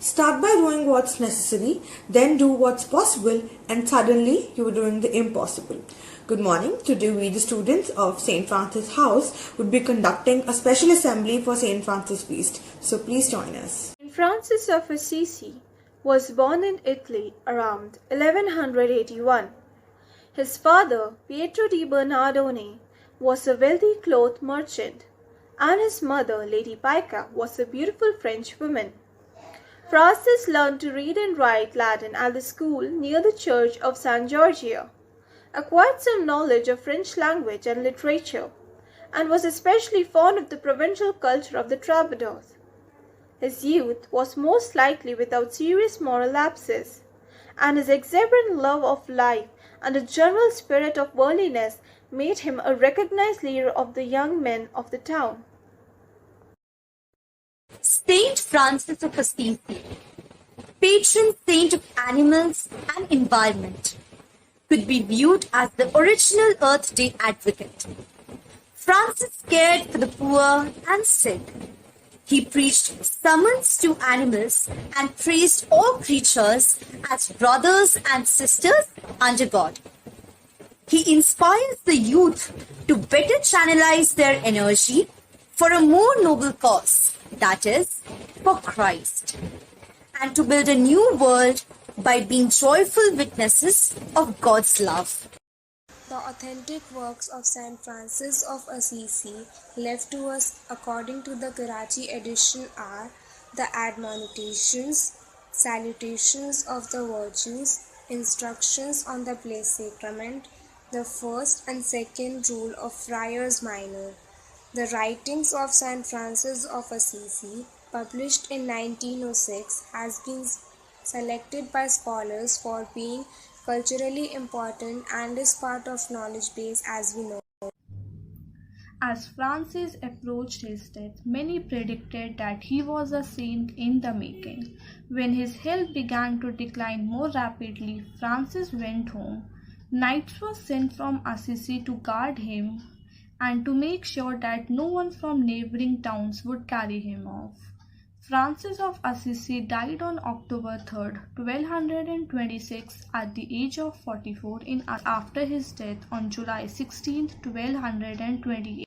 Start by doing what's necessary, then do what's possible, and suddenly you are doing the impossible. Good morning. Today we, the students of St. Francis House, would be conducting a special assembly for St. Francis Feast. So please join us. Saint Francis of Assisi was born in Italy around 1181. His father, Pietro di Bernardone, was a wealthy cloth merchant, and his mother, Lady Pica, was a beautiful French woman. Francis learned to read and write Latin at the school near the church of San Giorgio, acquired some knowledge of French language and literature, and was especially fond of the provincial culture of the troubadours. His youth was most likely without serious moral lapses, and his exuberant love of life and a general spirit of worldliness made him a recognized leader of the young men of the town. Saint Francis of Assisi, patron saint of animals and environment, could be viewed as the original Earth Day advocate. Francis cared for the poor and sick. He preached sermons to animals and praised all creatures as brothers and sisters under God. He inspires the youth to better channelize their energy for a more noble cause, that is, for Christ, and to build a new world by being joyful witnesses of God's love. The authentic works of Saint Francis of Assisi left to us according to the Karachi edition are the Admonitions, Salutations of the Virtues, Instructions on the Blessed Sacrament, the first and second rule of Friars Minor. The writings of Saint Francis of Assisi, published in 1906, has been selected by scholars for being culturally important and is part of knowledge base as we know. As Francis approached his death, many predicted that he was a saint in the making. When his health began to decline more rapidly, Francis went home. Knights were sent from Assisi to guard him and to make sure that no one from neighboring towns would carry him off. Francis of Assisi died on October 3, 1226 at the age of 44 after his death on July 16, 1228.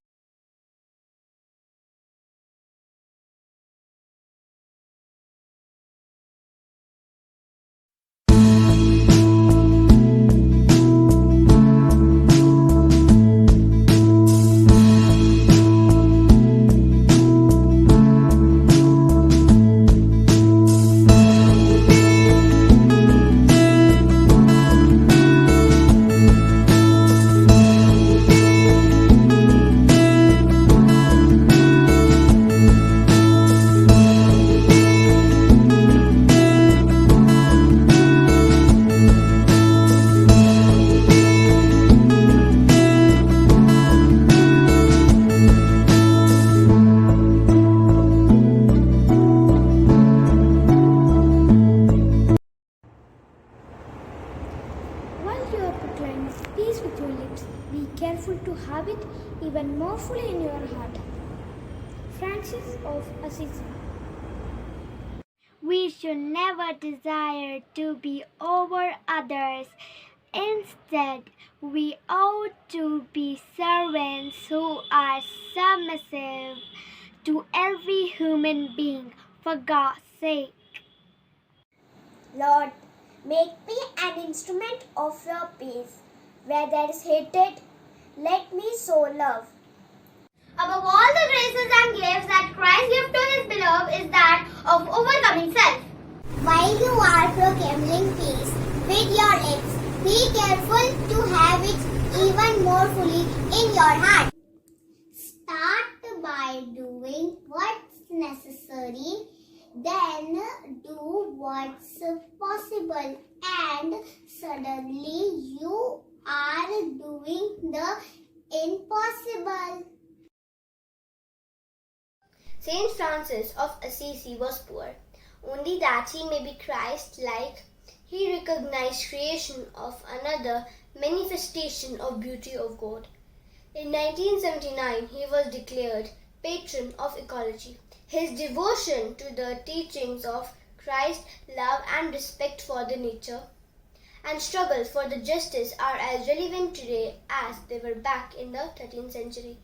Peace with your lips. Be careful to have it even more fully in your heart. Francis of Assisi. We should never desire to be over others. Instead, we ought to be servants who are submissive to every human being for God's sake. Lord, make me an instrument of your peace. Where there is hatred, let me sow love. Above all the graces and gifts that Christ gives to his beloved is that of overcoming self. While you are proclaiming peace with your lips, be careful to have it even more fully in your heart. Start by doing what's necessary, then do what's possible, and suddenly you are doing the impossible. Saint Francis of Assisi was poor, only that he may be Christ-like. He recognized creation of another manifestation of beauty of God. In 1979, he was declared patron of ecology. His devotion to the teachings of Christ's love and respect for the nature and struggle for the justice are as relevant today as they were back in the 13th century.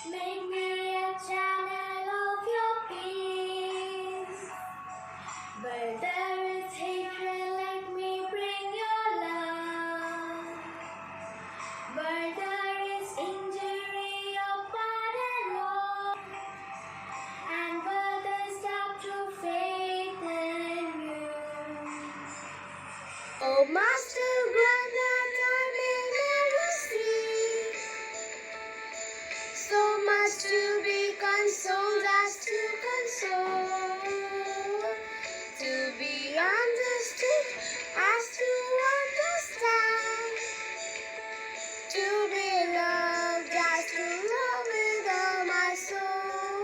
Make me a channel of your peace. Where there is hatred, let me bring your love. Where there is injury, your pardon, Lord. And where there's doubt, true faith in you. Oh, Master, grant that I may never see so much to be consoled as to console, to be understood as to understand, to be loved as to love with all my soul.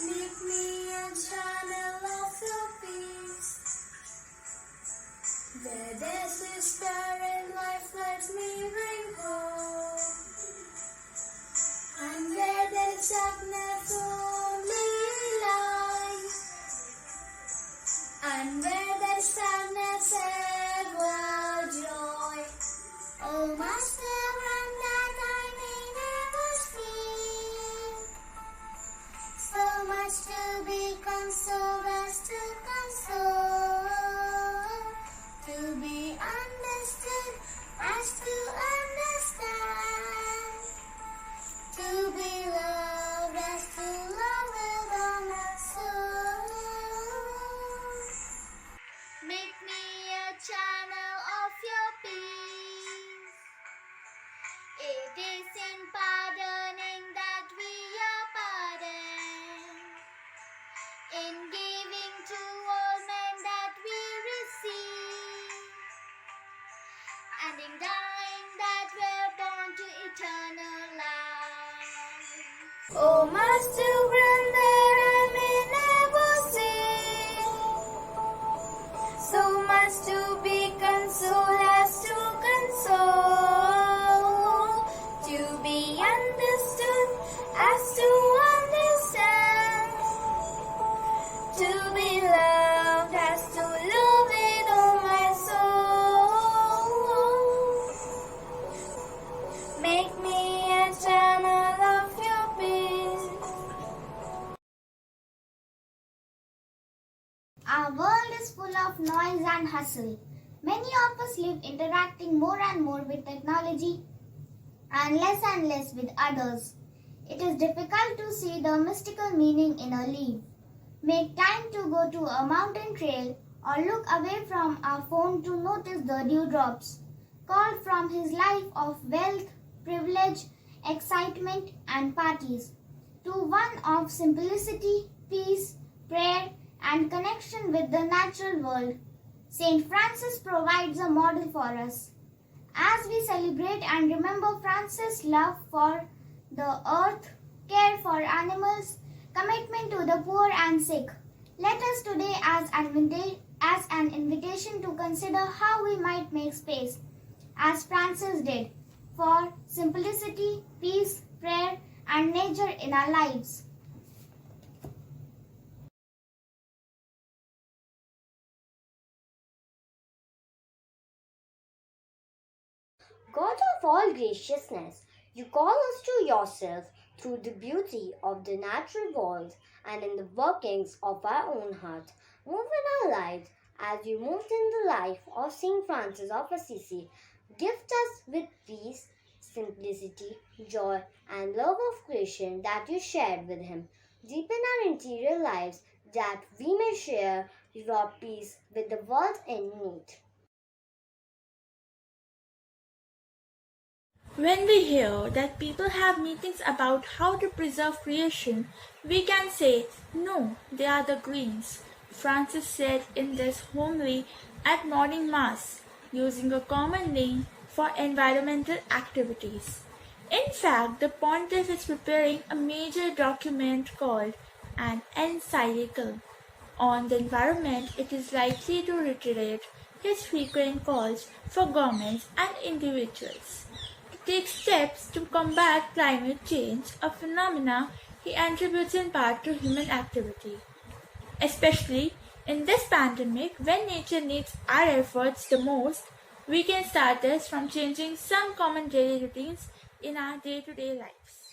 Make me a channel of your peace. Where there's despair in life, let me bring hope. And where there's darkness, only light. And where there's sadness, ever joy. Oh, Master, grant that I may never see so much to be consoled as to console, to be understood as to understand, to be loved as to love with all my soul. Make me a channel of your peace. It is in pardoning that we are pardoned, in giving to all men that we receive, and in dying that we're born to eternal life. Oh, Master, grant that I may never see so much to be consoled as to console, to be understood as to understand, to be loved as to love with all my soul. Make me a channel of your peace. Our world is full of noise and hustle. Many of us live interacting more and more with technology and less with others. It is difficult to see the mystical meaning in a leaf, make time to go to a mountain trail, or look away from our phone to notice the dewdrops, called from his life of wealth, privilege, excitement, and parties, to one of simplicity, peace, prayer, and connection with the natural world. St. Francis provides a model for us. As we celebrate and remember Francis' love for the earth, care for animals, commitment to the poor and sick, let us today as an invitation to consider how we might make space, as Francis did, for simplicity, peace, prayer, and nature in our lives. God of all graciousness, you call us to yourself through the beauty of the natural world and in the workings of our own heart. Move in our lives as you moved in the life of St. Francis of Assisi. Gift us with peace, simplicity, joy, and love of creation that you shared with him. Deepen our interior lives that we may share your peace with the world in need. When we hear that people have meetings about how to preserve creation, we can say, no, they are the Greens, Francis said in this homily at morning mass, using a common name for environmental activities. In fact, the pontiff is preparing a major document called an encyclical on the environment. It is likely to reiterate his frequent calls for governments and individuals to take steps to combat climate change, a phenomena he attributes in part to human activity. Especially in this pandemic, when nature needs our efforts the most, we can start this from changing some common daily routines in our day-to-day lives.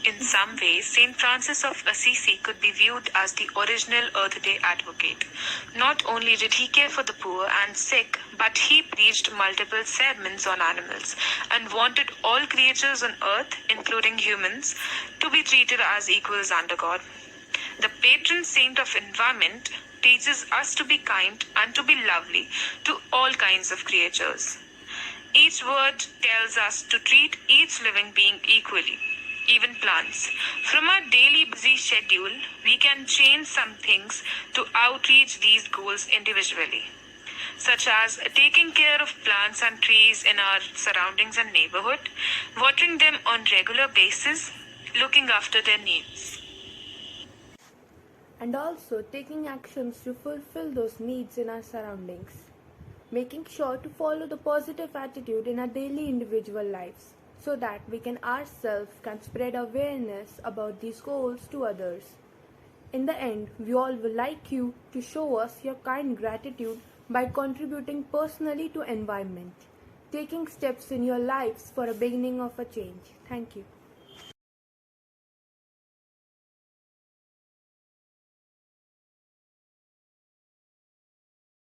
In some ways, St. Francis of Assisi could be viewed as the original Earth Day advocate. Not only did he care for the poor and sick, but he preached multiple sermons on animals and wanted all creatures on earth, including humans, to be treated as equals under God. The patron saint of environment teaches us to be kind and to be lovely to all kinds of creatures. Each word tells us to treat each living being equally, even plants. From our daily busy schedule, we can change some things to outreach these goals individually, such as taking care of plants and trees in our surroundings and neighborhood, watering them on regular basis, looking after their needs. And also taking actions to fulfill those needs in our surroundings, making sure to follow the positive attitude in our daily individual lives so that we can ourselves can spread awareness about these goals to others. In the end, we all would like you to show us your kind gratitude by contributing personally to environment, taking steps in your lives for a beginning of a change. Thank you.